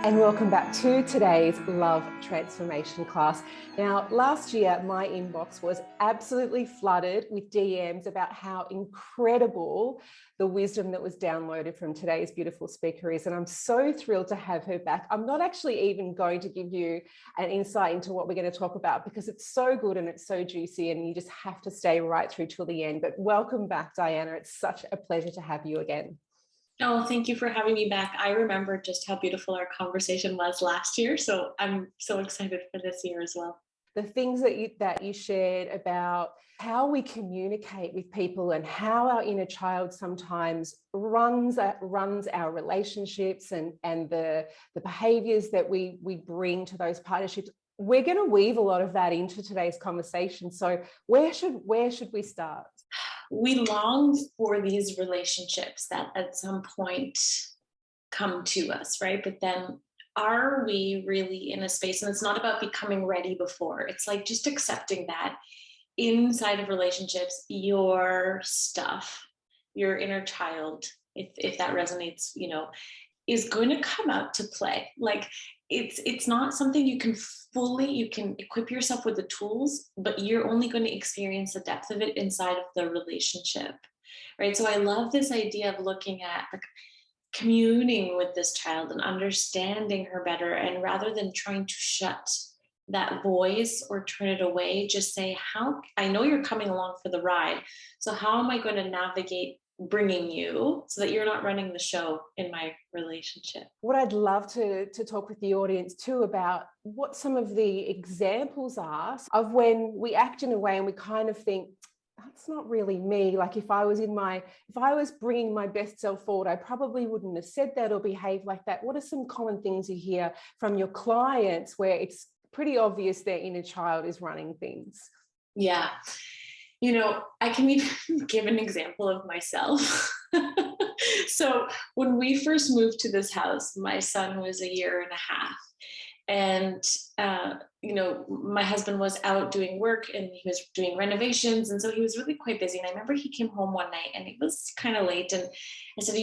And welcome back to today's Love Transformation class. Now, last year, my inbox was absolutely flooded with DMs about how incredible the wisdom that was downloaded from today's beautiful speaker is. And I'm so thrilled to have her back. I'm not actually even going to give you an insight into what we're going to talk about because it's so good and it's so juicy and you just have to stay right through till the end. But welcome back, Diana. It's such a pleasure to have you again. Oh, thank you for having me back. I remember just how beautiful our conversation was last year, so I'm so excited for this year as well. The things that you shared about how we communicate with people and how our inner child sometimes runs our relationships and the behaviors that we bring to those partnerships. We're going to weave a lot of that into today's conversation. So where should we start? We long for these relationships that at some point come to us, right? But then are we really in a space? And it's not about becoming ready before. It's like just accepting that inside of relationships, your stuff, your inner child, if that resonates, is going to come out to play. Like it's not something you can equip yourself with the tools, but you're only going to experience the depth of it inside of the relationship, right? So I love this idea of looking at like communing with this child and understanding her better, and rather than trying to shut that voice or turn it away, just say, how I know you're coming along for the ride, so how am I going to navigate bringing you so that you're not running the show in my relationship? What I'd love to talk with the audience too about what some of the examples are of when we act in a way and we kind of think, that's not really me. Like if I was bringing my best self forward, I probably wouldn't have said that or behaved like that. What are some common things you hear from your clients where it's pretty obvious their inner child is running things? Yeah. I can even give an example of myself. So when we first moved to this house, my son was a year and a half. And, my husband was out doing work and he was doing renovations. And so he was really quite busy. And I remember he came home one night and it was kind of late. And I said,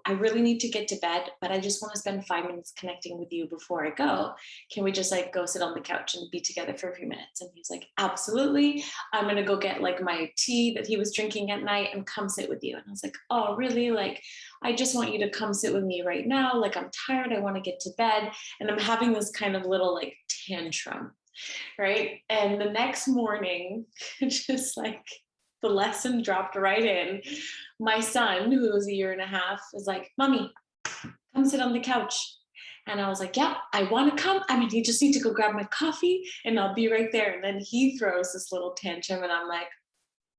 I really need to get to bed, but I just want to spend 5 minutes connecting with you before I go. Can we just like go sit on the couch and be together for a few minutes? And he's like, absolutely. I'm going to go get like my tea that he was drinking at night and come sit with you. And I was like, oh, really? Like, I just want you to come sit with me right now. Like, I'm tired. I want to get to bed. And I'm having this kind of little like tantrum, right? And the next morning, just like the lesson dropped right in. My son, who was a year and a half, was like, Mommy, come sit on the couch. And I was like, yeah, I want to come. You just need to go grab my coffee and I'll be right there. And then he throws this little tantrum and I'm like,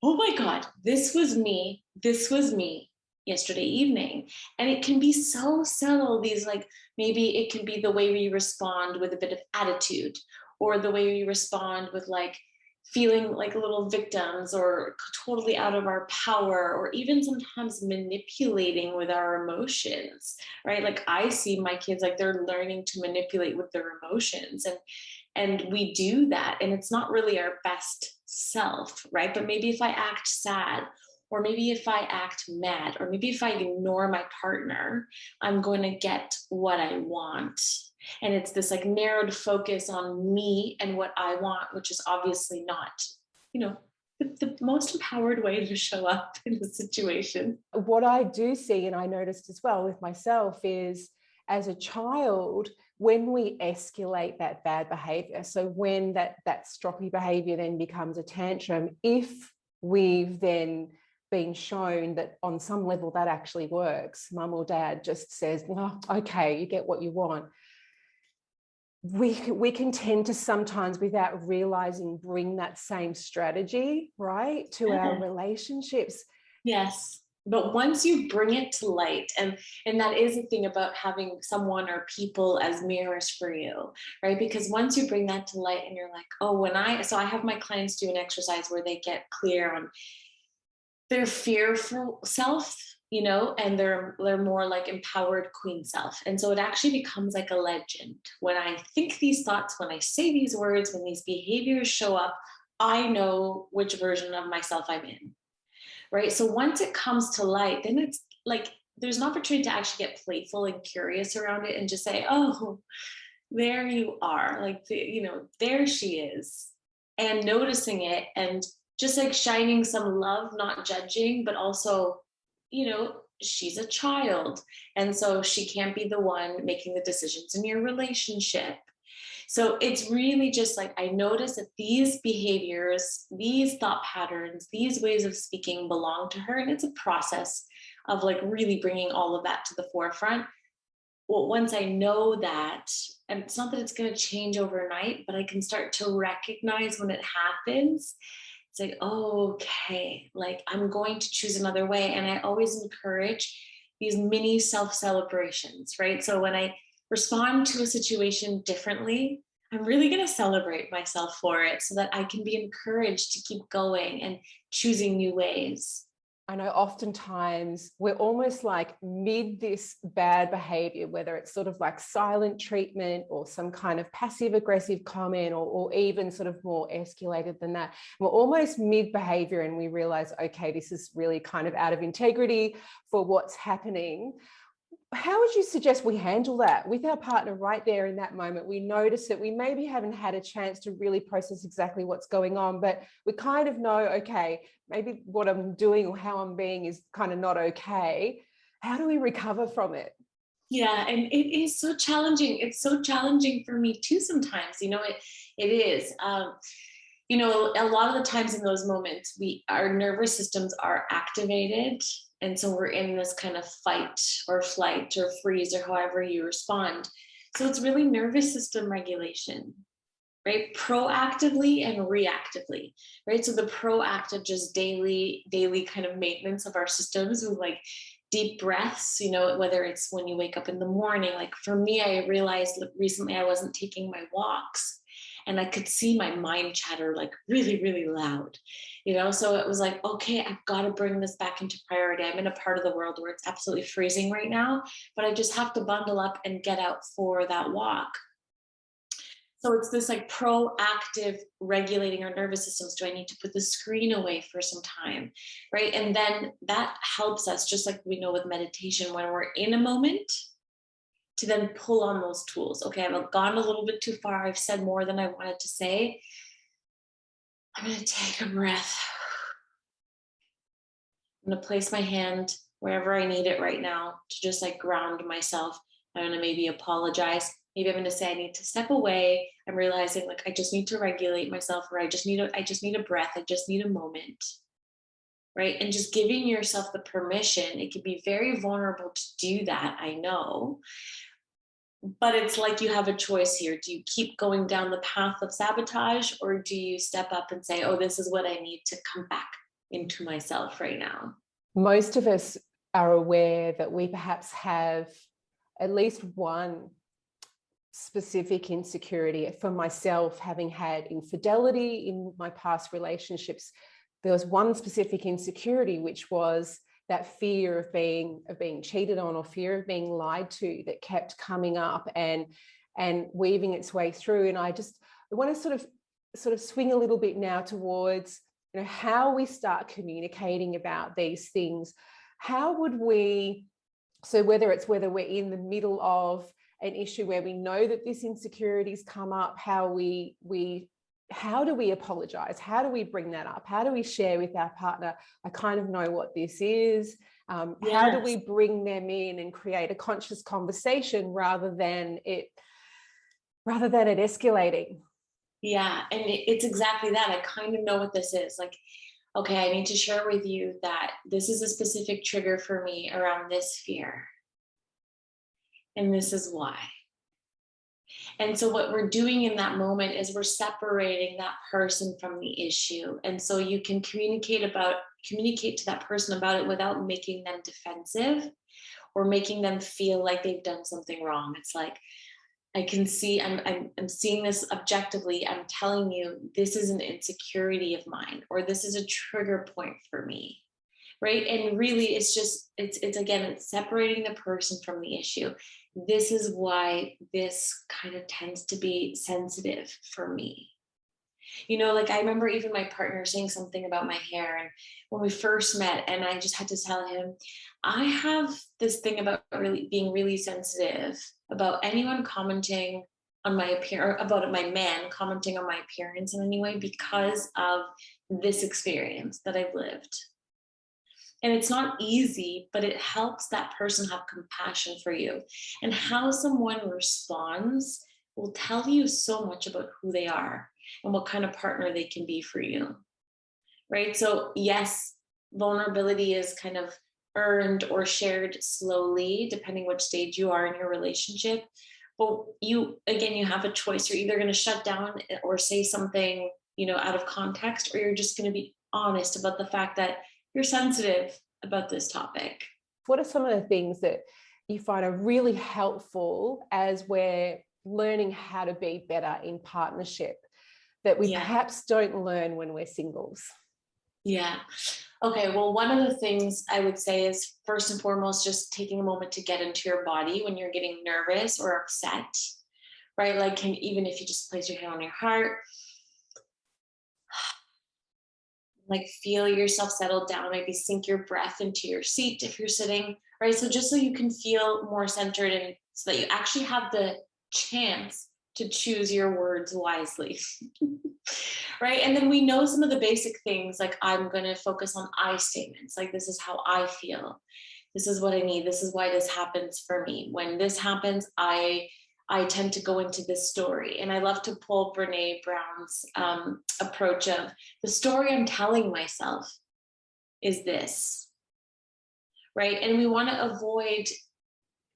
oh my God, this was me. This was me yesterday evening. And it can be so subtle. These like, maybe it can be the way we respond with a bit of attitude, or the way we respond with like feeling like little victims or totally out of our power, or even sometimes manipulating with our emotions, right? Like I see my kids, like they're learning to manipulate with their emotions, and we do that, and it's not really our best self, right? But maybe if I act sad, or maybe if I act mad, or maybe if I ignore my partner, I'm going to get what I want. And it's this like narrowed focus on me and what I want, which is obviously not, the most empowered way to show up in the situation. What I do see, and I noticed as well with myself, is as a child, when we escalate that bad behavior, so when that stroppy behavior then becomes a tantrum, if we've then been shown that on some level that actually works, mum or dad just says, oh, okay, you get what you want, we can tend to sometimes, without realizing, bring that same strategy, right, to our relationships. Yes. But once you bring it to light, and that is the thing about having someone or people as mirrors for you, right? Because once you bring that to light and you're like, oh, I have my clients do an exercise where they get clear on their fearful self, and they're more like empowered queen self. And so it actually becomes like a legend. When I think these thoughts, when I say these words, when these behaviors show up, I know which version of myself I'm in, right? So once it comes to light, then it's like there's an opportunity to actually get playful and curious around it and just say, oh, there you are, like, there she is, and noticing it, and just like shining some love, not judging, but also, she's a child, and so she can't be the one making the decisions in your relationship. So it's really just like, I notice that these behaviors, these thought patterns, these ways of speaking belong to her. And it's a process of like really bringing all of that to the forefront. Well, once I know that, and it's not that it's going to change overnight, but I can start to recognize when it happens. It's like, oh, okay, like I'm going to choose another way. And I always encourage these mini self-celebrations, right? So when I respond to a situation differently, I'm really going to celebrate myself for it so that I can be encouraged to keep going and choosing new ways. I know oftentimes we're almost like mid this bad behavior, whether it's sort of like silent treatment or some kind of passive aggressive comment, or even sort of more escalated than that. We're almost mid behavior and we realize, okay, this is really kind of out of integrity for what's happening. How would you suggest we handle that with our partner right there in that moment? We notice that we maybe haven't had a chance to really process exactly what's going on, but we kind of know, okay, maybe what I'm doing or how I'm being is kind of not okay. How do we recover from it? Yeah, and it is so challenging. It's so challenging for me too sometimes. It is. A lot of the times in those moments, our nervous systems are activated. And so we're in this kind of fight or flight or freeze or however you respond. So it's really nervous system regulation, right? Proactively and reactively, right? So the proactive, just daily kind of maintenance of our systems with like deep breaths, whether it's when you wake up in the morning. Like for me, I realized recently I wasn't taking my walks and I could see my mind chatter like really, really loud, so it was like, okay, I've got to bring this back into priority. I'm in a part of the world where it's absolutely freezing right now, but I just have to bundle up and get out for that walk. So it's this like proactive regulating our nervous systems. Do I need to put the screen away for some time? Right. And then that helps us, just like we know with meditation, when we're in a moment, to then pull on those tools. Okay, I've gone a little bit too far. I've said more than I wanted to say. I'm going to take a breath. I'm going to place my hand wherever I need it right now to just like ground myself. I'm going to maybe apologize. Maybe I'm going to say I need to step away. I'm realizing like I just need to regulate myself, or I just need a breath. I just need a moment. Right. And just giving yourself the permission. It can be very vulnerable to do that, I know. But it's like you have a choice here. Do you keep going down the path of sabotage, or do you step up and say, oh, this is what I need to come back into myself right now? Most of us are aware that we perhaps have at least one specific insecurity. For myself, having had infidelity in my past relationships, there was one specific insecurity, which was that fear of being cheated on, or fear of being lied to, that kept coming up and weaving its way through. And I want to sort of swing a little bit now towards how we start communicating about these things. How would we, so whether we're in the middle of an issue where we know that this insecurity's come up, how do we apologize? How do we bring that up? How do we share with our partner, I kind of know what this is? Yes. How do we bring them in and create a conscious conversation rather than it escalating? Yeah, and it's exactly that. I kind of know what this is. Like, okay, I need to share with you that this is a specific trigger for me around this fear. And this is why. And so what we're doing in that moment is we're separating that person from the issue. And so you can communicate to that person about it without making them defensive or making them feel like they've done something wrong. It's like, I can see, I'm seeing this objectively. I'm telling you, this is an insecurity of mine, or this is a trigger point for me. Right. And really, it's separating the person from the issue. This is why this kind of tends to be sensitive for me. Like I remember even my partner saying something about my hair, and when we first met, and I just had to tell him, I have this thing about really being really sensitive about anyone commenting on my appearance, or about my man commenting on my appearance in any way, because of this experience that I've lived. And it's not easy, but it helps that person have compassion for you. And how someone responds will tell you so much about who they are and what kind of partner they can be for you. Right. So, yes, vulnerability is kind of earned or shared slowly, depending which stage you are in your relationship. But you have a choice. You're either going to shut down or say something, out of context, or you're just going to be honest about the fact that you're sensitive about this topic. What are some of the things that you find are really helpful as we're learning how to be better in partnership that we perhaps don't learn when we're singles? Yeah. Okay. Well, one of the things I would say is, first and foremost, just taking a moment to get into your body when you're getting nervous or upset, right? Like, even if you just place your hand on your heart, like feel yourself settle down, maybe sink your breath into your seat if you're sitting, right? So just so you can feel more centered, and so that you actually have the chance to choose your words wisely. Right. And then we know some of the basic things, like I'm going to focus on I statements, like this is how I feel. This is what I need. This is why this happens for me. When this happens, I tend to go into this story. And I love to pull Brene Brown's approach of the story I'm telling myself is this, right? And we want to avoid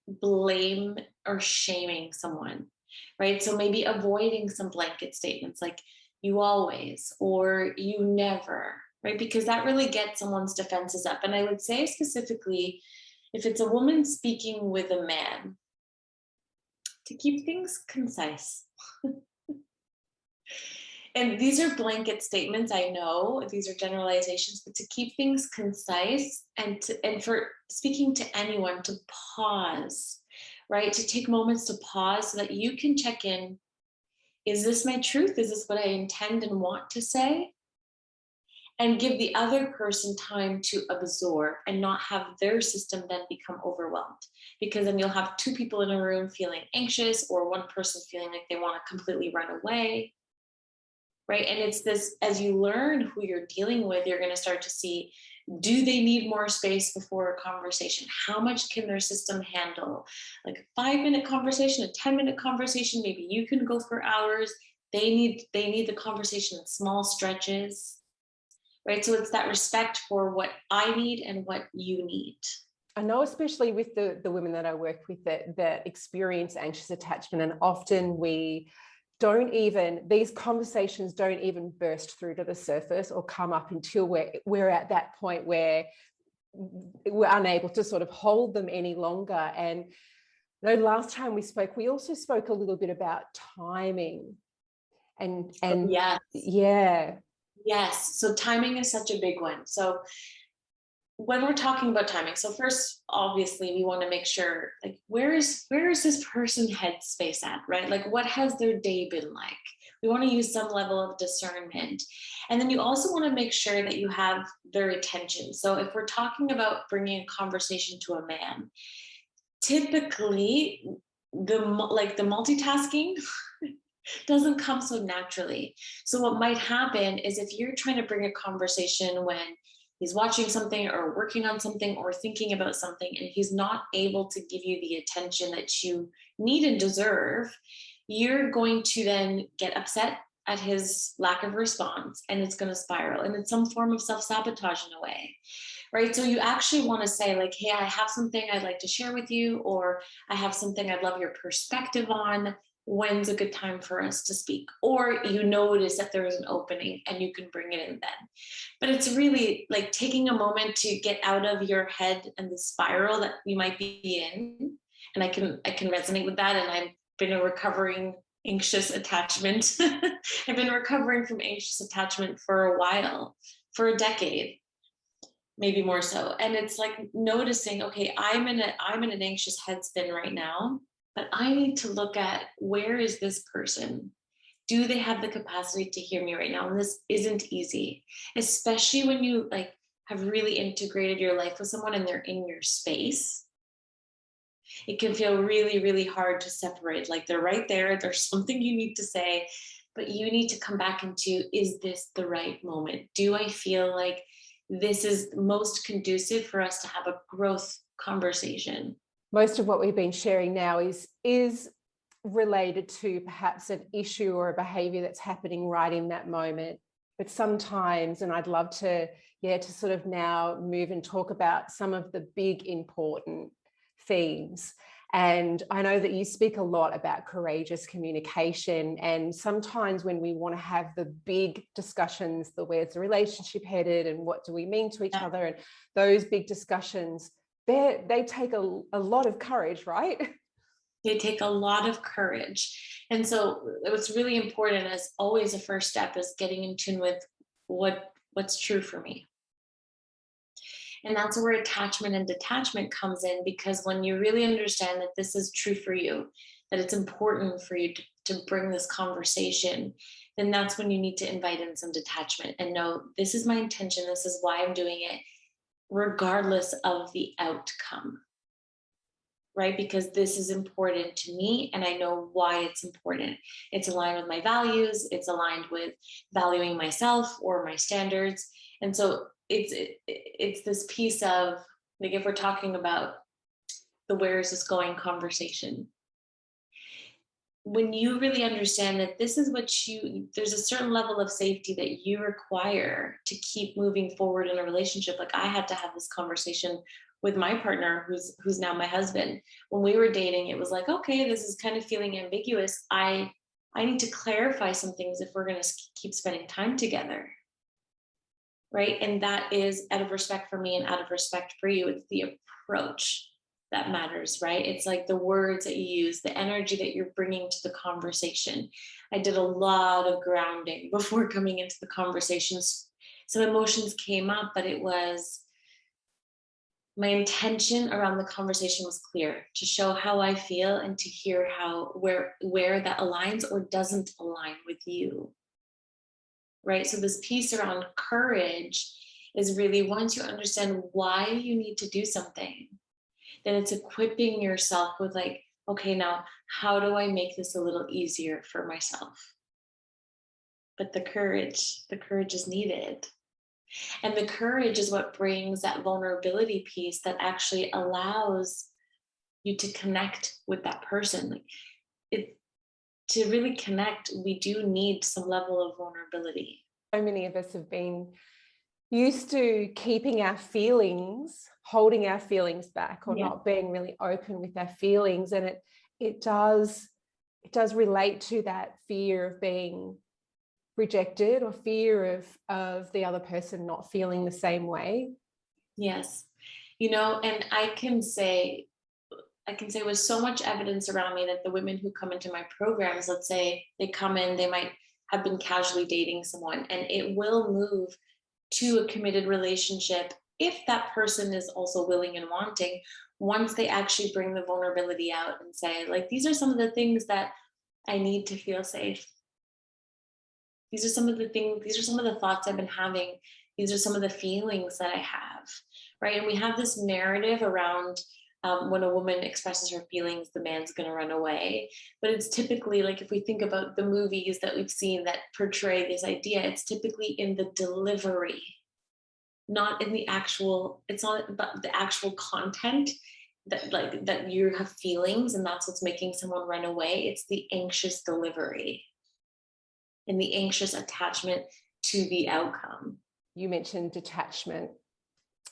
blame or shaming someone, right? So maybe avoiding some blanket statements like you always or you never, right? Because that really gets someone's defenses up. And I would say specifically, if it's a woman speaking with a man, to keep things concise. And these are blanket statements, I know, these are generalizations, but to keep things concise, and for speaking to anyone, to pause, right? To take moments to pause so that you can check in. Is this my truth? Is this what I intend and want to say? And give the other person time to absorb and not have their system then become overwhelmed. Because then you'll have two people in a room feeling anxious, or one person feeling like they want to completely run away. Right. And it's this, as you learn who you're dealing with, you're going to start to see, do they need more space before a conversation? How much can their system handle? Like a 5-minute conversation, a 10-minute conversation, maybe you can go for hours. They need the conversation in small stretches. Right. So it's that respect for what I need and what you need. I know, especially with the women that I work with that experience anxious attachment, and often these conversations don't even burst through to the surface or come up until we're at that point where we're unable to sort of hold them any longer. And last time we spoke, we also spoke a little bit about timing and Yes. So timing is such a big one. So when we're talking about timing, so first, obviously, we want to make sure, like, where is this person headspace at, right? Like, what has their day been like? We want to use some level of discernment. And then you also want to make sure that you have their attention. So if we're talking about bringing a conversation to a man, typically the multitasking doesn't come so naturally. So what might happen is, if you're trying to bring a conversation when he's watching something or working on something or thinking about something, and he's not able to give you the attention that you need and deserve, you're going to then get upset at his lack of response, and it's going to spiral, and it's some form of self-sabotage in a way. Right. So you actually want to say, like, hey, I have something I'd like to share with you, or I have something I'd love your perspective on. When's a good time for us to speak? Or you notice that there is an opening and you can bring it in then. But it's really like taking a moment to get out of your head and the spiral that you might be in. And I can resonate with that. And I've been a recovering anxious attachment. I've been recovering from anxious attachment for a while, for a decade, maybe more so. And it's like noticing, okay, I'm in an anxious head spin right now, but I need to look at, where is this person Do they have the capacity to hear me right now? And this isn't easy, especially when you like have really integrated your life with someone and they're in your space. It can feel really, really hard to separate. Like they're right there, there's something you need to say, but you need to come back into, is this the right moment? Do I feel like this is most conducive for us to have a growth conversation? Most of what we've been sharing now is related to perhaps an issue or a behavior that's happening right in that moment. But sometimes, and I'd love to, to sort of now move and talk about some of the big important themes. And I know that you speak a lot about courageous communication. And sometimes when we want to have the big discussions, the where's the relationship headed and what do we mean to each other, and those big discussions, they take a lot of courage, right? They take a lot of courage. And so what's really important, as always, a first step is getting in tune with what's true for me. And that's where attachment and detachment comes in, because when you really understand that this is true for you, that it's important for you to bring this conversation, then that's when you need to invite in some detachment and know, this is my intention, this is why I'm doing it, regardless of the outcome. Right? Because this is important to me and I know why it's important. It's aligned with my values, it's aligned with valuing myself or my standards. And so it's this piece of, like, if we're talking about the where is this going conversation, when you really understand that this is what there's a certain level of safety that you require to keep moving forward in a relationship. Like, I had to have this conversation with my partner, who's now my husband. When we were dating, it was like, okay, this is kind of feeling ambiguous. I need to clarify some things if we're going to keep spending time together. Right? And that is out of respect for me and out of respect for you. It's the approach that matters, right? It's like the words that you use, the energy that you're bringing to the conversation. I did a lot of grounding before coming into the conversations. Some emotions came up, but it was, my intention around the conversation was clear, to show how I feel and to hear where that aligns or doesn't align with you. Right? So this piece around courage is really, once you understand why you need to do something, then it's equipping yourself with, like, okay, now how do I make this a little easier for myself? But the courage is needed. And the courage is what brings that vulnerability piece that actually allows you to connect with that person. Like, to really connect, we do need some level of vulnerability. So many of us have been used to keeping our feelings, holding our feelings back, or not being really open with our feelings. And it does relate to that fear of being rejected, or fear of the other person not feeling the same way. Yes. And I can say with so much evidence around me that the women who come into my programs, let's say they come in, they might have been casually dating someone, and it will move to a committed relationship if that person is also willing and wanting, once they actually bring the vulnerability out and say, like, these are some of the things that I need to feel safe. These are some of the thoughts I've been having. These are some of the feelings that I have, right? And we have this narrative around, when a woman expresses her feelings, the man's going to run away. But it's typically, like, if we think about the movies that we've seen that portray this idea, it's typically in the delivery, not in the actual, it's not about the actual content that you have feelings and that's what's making someone run away. It's the anxious delivery and the anxious attachment to the outcome. You mentioned detachment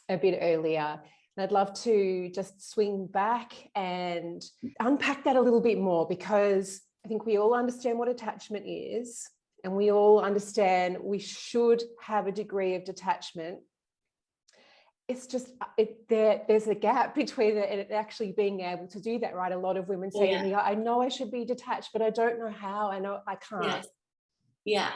a bit earlier. And I'd love to just swing back and unpack that a little bit more, because I think we all understand what attachment is, and we all understand we should have a degree of detachment. It's just, there's a gap between it and it actually being able to do that, right? A lot of women say to me, I know I should be detached, but I don't know how. I know I can't. Yes. Yeah,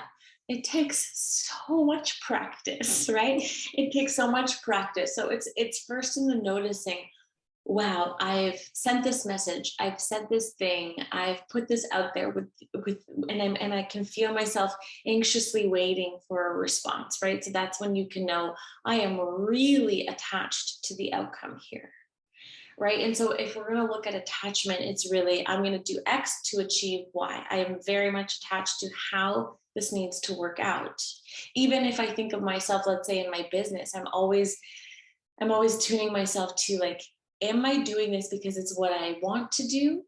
it takes so much practice, right? It takes so much practice. So it's first in the noticing, wow, I've sent this message, I've said this thing, I've put this out there with and I can feel myself anxiously waiting for a response, right? So that's when you can know I am really attached to the outcome here. Right. And so if we're going to look at attachment, it's really, I'm going to do X to achieve Y. I am very much attached to how this needs to work out. Even if I think of myself, let's say in my business, I'm always tuning myself to like, am I doing this because it's what I want to do?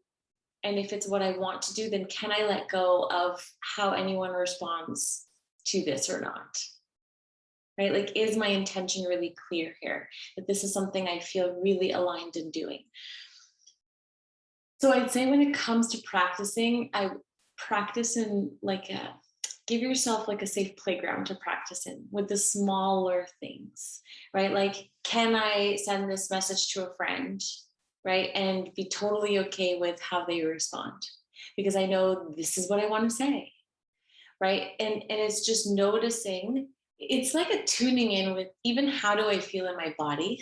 And if it's what I want to do, then can I let go of how anyone responds to this or not? Right? Like, is my intention really clear here? That this is something I feel really aligned in doing. So I'd say when it comes to practicing, I practice in like give yourself like a safe playground to practice in with the smaller things, right? Like, can I send this message to a friend, right? And be totally okay with how they respond because I know this is what I want to say, right? And it's just noticing. It's like a tuning in with even how do I feel in my body.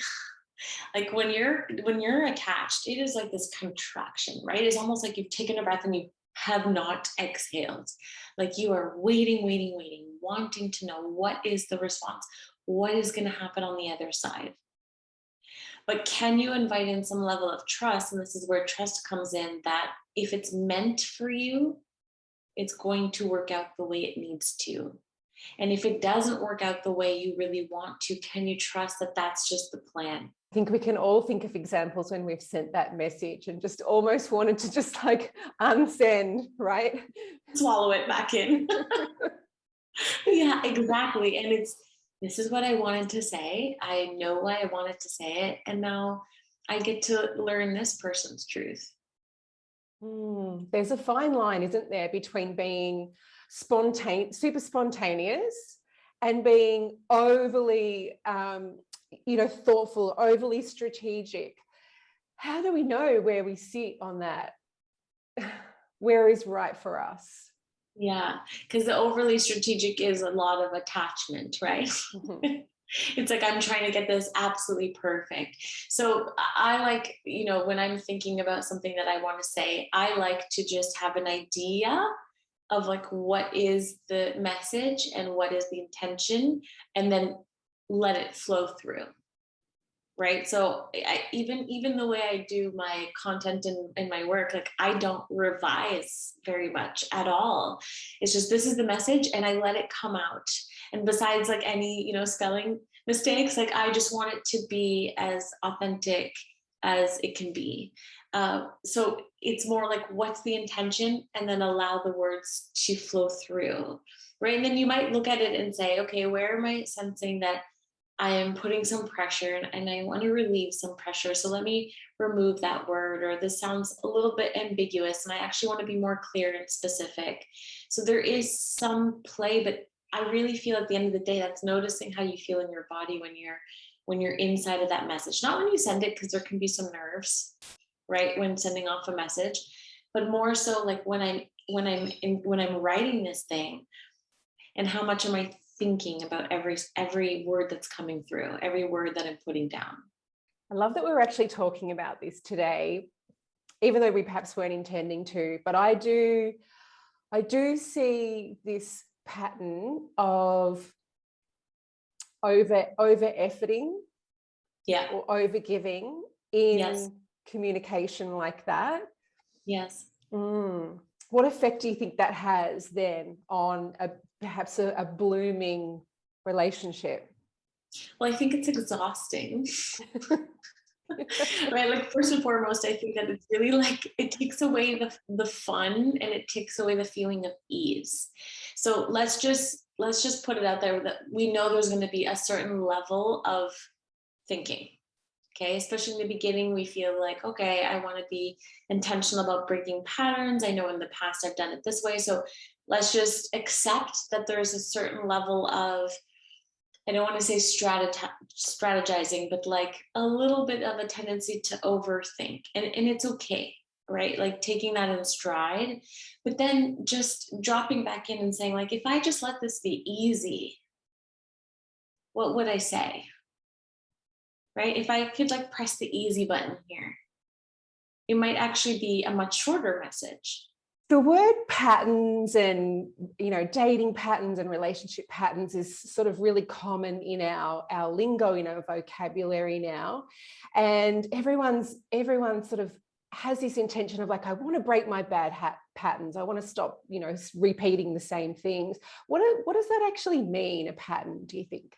Like when you're attached, it is like this contraction, right? It's almost like you've taken a breath and you have not exhaled. Like you are waiting, wanting to know what is the response, what is going to happen on the other side. But can you invite in some level of trust? And this is where trust comes in, that if it's meant for you, it's going to work out the way it needs to. And if it doesn't work out the way you really want to, can you trust that that's just the plan? I think we can all think of examples when we've sent that message and just almost wanted to just like unsend, right? Swallow it back in. Yeah, exactly. And this is what I wanted to say. I know why I wanted to say it. And now I get to learn this person's truth. There's a fine line, isn't there, between being super spontaneous and being overly, thoughtful, overly strategic. How do we know where we sit on that? Where is right for us? Yeah, because the overly strategic is a lot of attachment, right? Mm-hmm. It's like, I'm trying to get this absolutely perfect. So I like, when I'm thinking about something that I want to say, I like to just have an idea of like, what is the message and what is the intention, and then let it flow through. Right. So even the way I do my content in my work, like I don't revise very much at all. It's just, this is the message and I let it come out. And besides like any, spelling mistakes, like I just want it to be as authentic as it can be. So it's more like, what's the intention? And then allow the words to flow through. Right. And then you might look at it and say, okay, where am I sensing that I am putting some pressure and I want to relieve some pressure. So let me remove that word, or this sounds a little bit ambiguous and I actually want to be more clear and specific. So there is some play, but I really feel at the end of the day, that's noticing how you feel in your body when you're inside of that message. Not when you send it, because there can be some nerves, right, when sending off a message, but more so like when I'm writing this thing, and how much am I thinking about every word that's coming through, every word that I'm putting down. I love that we're actually talking about this today, even though we perhaps weren't intending to, but I do see this pattern of over efforting, yeah, or over giving in yes. communication like that. Yes. What effect do you think that has then on perhaps a blooming relationship? Well, I think it's exhausting. Right, like first and foremost, I think that it's really like, it takes away the fun and it takes away the feeling of ease. So let's just put it out there that we know there's going to be a certain level of thinking. Okay, especially in the beginning, we feel like, okay, I want to be intentional about breaking patterns. I know in the past I've done it this way. So let's just accept that there's a certain level of, I don't want to say strategizing, but like a little bit of a tendency to overthink. And it's okay, right? Like taking that in stride, but then just dropping back in and saying, like, if I just let this be easy, what would I say? right? If I could like press the easy button here, it might actually be a much shorter message. The word patterns and, dating patterns and relationship patterns is sort of really common in our lingo, in our vocabulary now. And everyone sort of has this intention of like, I want to break my bad patterns. I want to stop, repeating the same things. What does that actually mean, a pattern, do you think?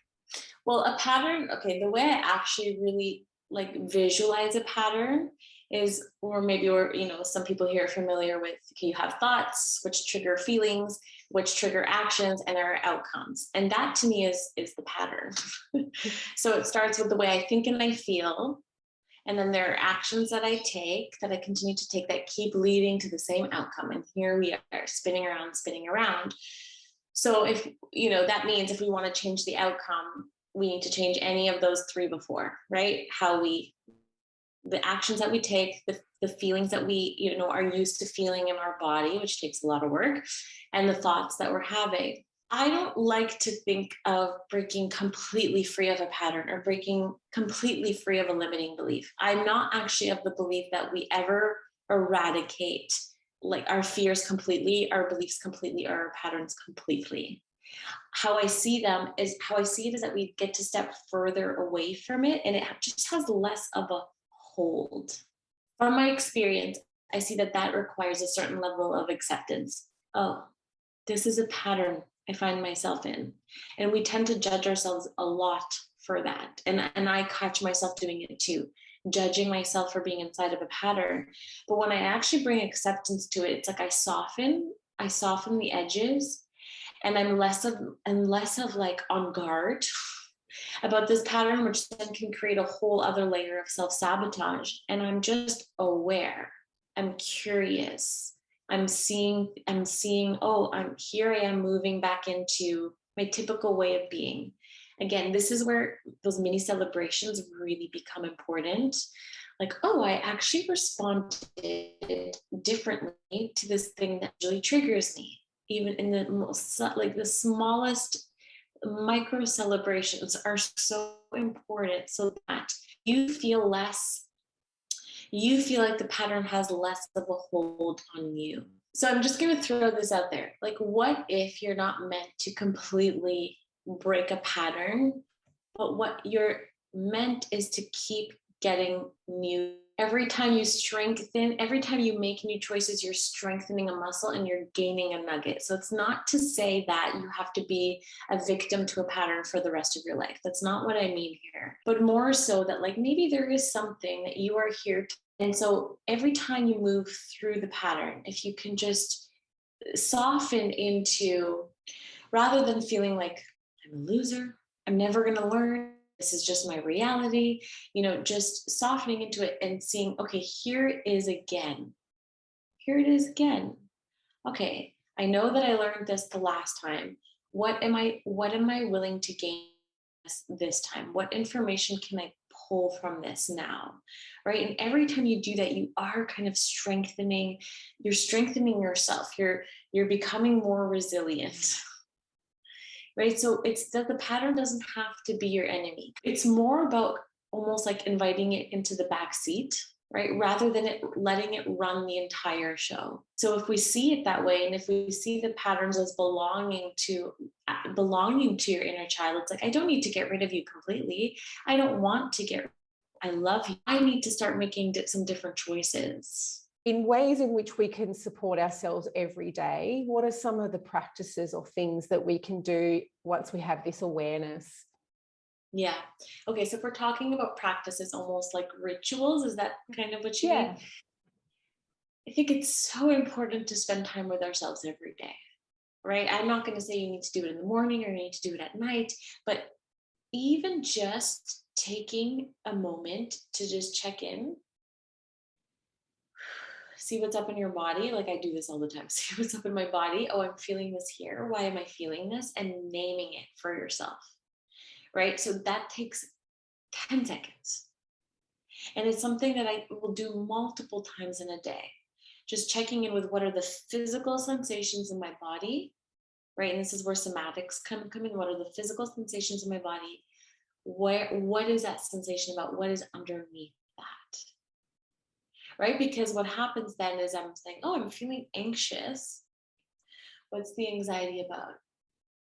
Well, a pattern, okay, the way I actually really like visualize a pattern is, some people here are familiar with, okay, you have thoughts, which trigger feelings, which trigger actions, and there are outcomes. And that to me is the pattern. So it starts with the way I think and I feel. And then there are actions that I take, that I continue to take, that keep leading to the same outcome. And here we are spinning around, spinning around. So if, that means if we want to change the outcome, we need to change any of those three before, right? The actions that we take, the feelings that we, are used to feeling in our body, which takes a lot of work, and the thoughts that we're having. I don't like to think of breaking completely free of a pattern or breaking completely free of a limiting belief. I'm not actually of the belief that we ever eradicate like our fears completely, our beliefs completely, or our patterns completely. How I see it is that we get to step further away from it, and it just has less of a hold. From my experience, I see that requires a certain level of acceptance. Oh, this is a pattern I find myself in. And we tend to judge ourselves a lot for that. And I catch myself doing it too, judging myself for being inside of a pattern. But when I actually bring acceptance to it, it's like I soften the edges, and I'm less of like on guard about this pattern, which then can create a whole other layer of self-sabotage. And I'm just aware. I'm curious. I'm seeing, here I am moving back into my typical way of being. Again, this is where those mini celebrations really become important. Like, oh, I actually responded differently to this thing that really triggers me. Even in the smallest micro celebrations are so important, so that you feel like the pattern has less of a hold on you. So I'm just going to throw this out there. Like, what if you're not meant to completely break a pattern, but what you're meant is to keep getting new. Every time you make new choices, you're strengthening a muscle and you're gaining a nugget. So it's not to say that you have to be a victim to a pattern for the rest of your life. That's not what I mean here. But more so that like maybe there is something that you are here to. And so every time you move through the pattern, if you can just soften into, rather than feeling like I'm a loser, I'm never going to learn, this is just my reality, just softening into it and seeing, okay, here it is again. Okay, I know that I learned this the last time. What am I willing to gain this time? What information can I pull from this now? Right? And every time you do that, you are kind of strengthening yourself. You're becoming more resilient. Right? So it's that the pattern doesn't have to be your enemy. It's more about almost like inviting it into the back seat, right? Rather than letting it run the entire show. So if we see it that way, and if we see the patterns as belonging to your inner child, it's like, I don't need to get rid of you completely. I don't want to I love you. I need to start making some different choices. In ways in which we can support ourselves every day, what are some of the practices or things that we can do once we have this awareness? Yeah. Okay. So if we're talking about practices, almost like rituals, is that kind of what you mean? I think it's so important to spend time with ourselves every day, right? I'm not going to say you need to do it in the morning or you need to do it at night, but even just taking a moment to just check in, see what's up in your body. Like I do this all the time. See what's up in my body. Oh, I'm feeling this here. Why am I feeling this? And naming it for yourself, right? So that takes 10 seconds. And it's something that I will do multiple times in a day. Just checking in with what are the physical sensations in my body, right? And this is where somatics come in. What are the physical sensations in my body? what is that sensation about? What is underneath that? Right? Because what happens then is I'm saying, oh, I'm feeling anxious. What's the anxiety about?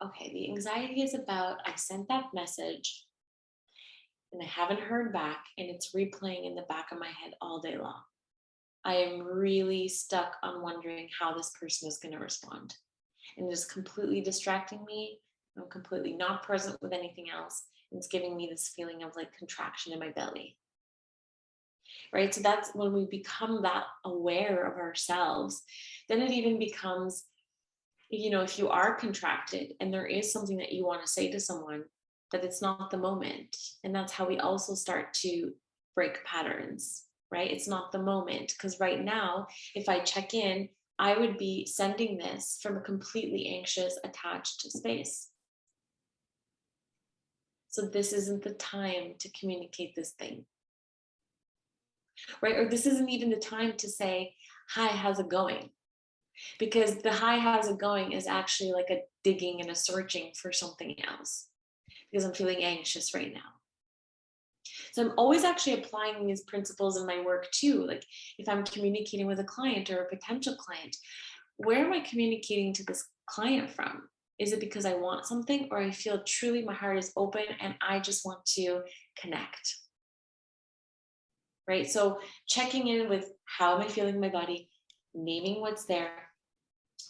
Okay, the anxiety is about I sent that message and I haven't heard back, and it's replaying in the back of my head all day long. I am really stuck on wondering how this person is going to respond. And it's completely distracting me. I'm completely not present with anything else. And it's giving me this feeling of like contraction in my belly. Right. So that's when we become that aware of ourselves, then it even becomes, if you are contracted and there is something that you want to say to someone, that it's not the moment. And that's how we also start to break patterns, right? It's not the moment. Because right now, if I check in, I would be sending this from a completely anxious, attached space. So this isn't the time to communicate this thing, right? Or this isn't even the time to say, hi, how's it going? Because the hi, how's it going is actually like a digging and a searching for something else, because I'm feeling anxious right now. So I'm always actually applying these principles in my work too. Like if I'm communicating with a client or a potential client, where am I communicating to this client from? Is it because I want something, or I feel truly my heart is open and I just want to connect? Right? So checking in with how am I feeling in my body, naming what's there.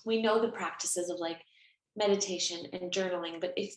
We know the practices of like meditation and journaling, but if